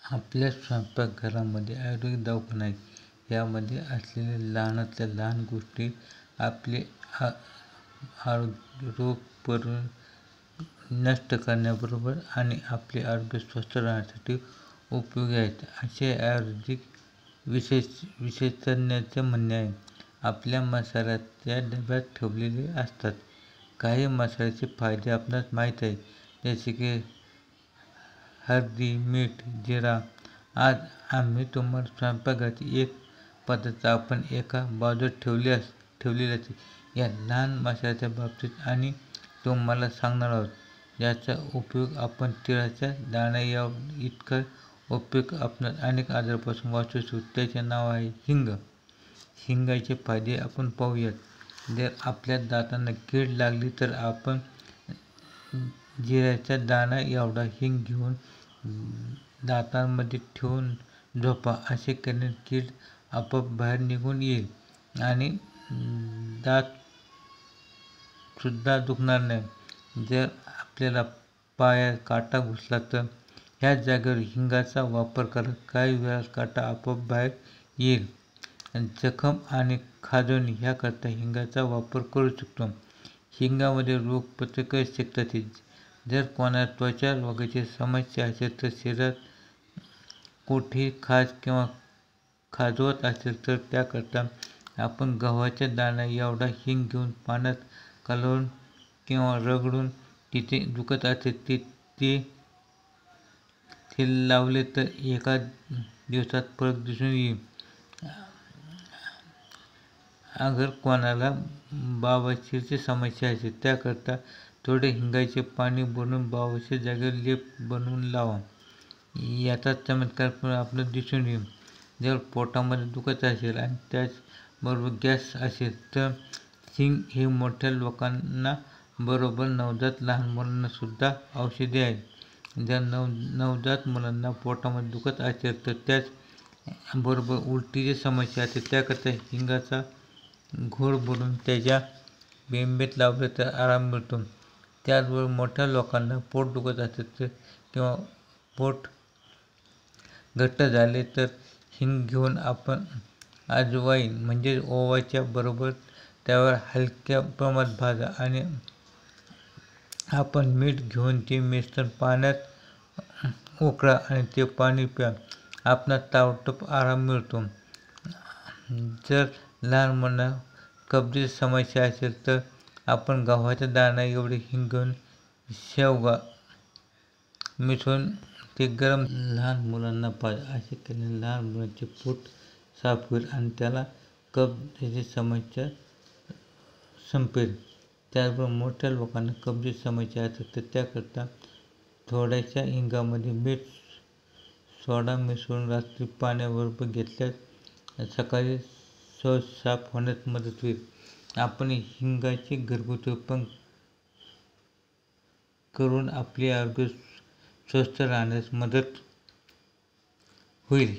आपल्या स्वयंपाकघरामध्ये आयुर्वेदिक दवाखाना आहे. यामध्ये असलेले लहानातल्या लहान गोष्टी आपले आरोग्य रोग नष्ट करण्याबरोबर आणि आपले आरोग्य स्वस्थ राहण्यासाठी उपयोगी आहेत असे आयुर्वेदिक विशेषज्ञांचे म्हणणे आहे. आपल्या मसाल्यात या डब्यात ठेवलेले असतात. काही मसाल्याचे फायदे आपणास माहीत आहेत, जसे की हळदी, मीठ, जिरा. आज आम्ही तुम्हाला स्वयंपाकाची एक पद्धत आपण एका बाजूला ठेवलेली असते या लहान मसाल्याच्या बाबतीत आणि तुम्हाला सांगणार आहोत. याचा उपयोग आपण तिळाच्या दाण्या इतका उपयोग आपणास अनेक आजारापासून वाचवू शकतो. त्याचे नाव आहे हिंग. हिंगाचे फायदे आपण पाहूयात. जर आपल्या दातांना कीड लागली तर आपण जिऱ्याचा दाणा एवढा हिंग घेऊन दातांमध्ये ठेवून झोपा. असे केल्याने कीड आपोआप बाहेर निघून येईल आणि दात सुद्धा दुखणार नाही. जर आपल्याला पायात काटा घुसला तर ह्या जागेवर हिंगाचा वापर करा. काही वेळा काटा आपोआप बाहेर येईल. जखम आणि खाजवणे ह्याकरता हिंगाचा वापर करू शकतो. हिंगामध्ये रोगप्रतिकारक शक्ती असते. जर कोणाला त्वचा रोगाची समस्या असेल तर शरीरात कुठेही खाज किंवा खाजवत असेल तर त्याकरता आपण गव्हाच्या दाण्या एवढा हिंग घेऊन पाण्यात कालवून किंवा रगडून तिथे दुखत असेल ते लावले तर एका दिवसात फरक दिसून येईल. अगर कोणाला बावासीरची समस्या असेल त्याकरता थोडे हिंगाचे पाणी बनवून बावासीर जागेवर लेप बनवून लावा. याचा चमत्कार आपल्याला दिसून येईल. जर पोटामध्ये दुखत असेल आणि त्याचबरोबर गॅस असेल तर हिंग हे मोठ्या लोकांना बरोबर नवजात लहान मुलांना सुद्धा औषधी आहे. जर नवजात मुलांना पोटामध्ये दुखत असेल तर त्याचबरोबर उलटीची समस्या असेल त्याकरता हिंगाचा घोळ बनवून त्याच्या बेंबीत लावले तर आराम मिळतो. त्याचबरोबर मोठ्या लोकांना पोट दुखत असेल तर किंवा पोट घट्ट झाले तर हिंग घेऊन आपण अजवाईन म्हणजे ओव्याच्या बरोबर त्यावर हलक्या प्रमाणात भाजा आणि आपण मीठ घेऊन ते मिश्रण पाण्यात उकळा आणि ते पाणी प्या. आपणास ताबडतोब आराम मिळतो. जर लहान मुलांना कब्जियत समस्या असेल तर आपण गव्हाच्या दाण्या एवढे हिंग घेऊन शेवगा मिसळून ते गरम लहान मुलांना पाजा. असे केल्याने लहान मुलांचे पोट साफ होईल आणि त्याला कब्जियतीची समस्या संपेल. त्याचबरोबर मोठ्या लोकांना कब्जियत समस्या असेल तर त्याकरता थोड्याशा हिंगामध्ये मीठ सोडा मिसळून रात्री पाण्याबरोबर घेतल्यास सकाळी शौच साफ होण्यास मदत होईल. आपण हिंगाचे घरगुती उपाय करून आपले आरोग्य स्वस्थ राहण्यास मदत होईल.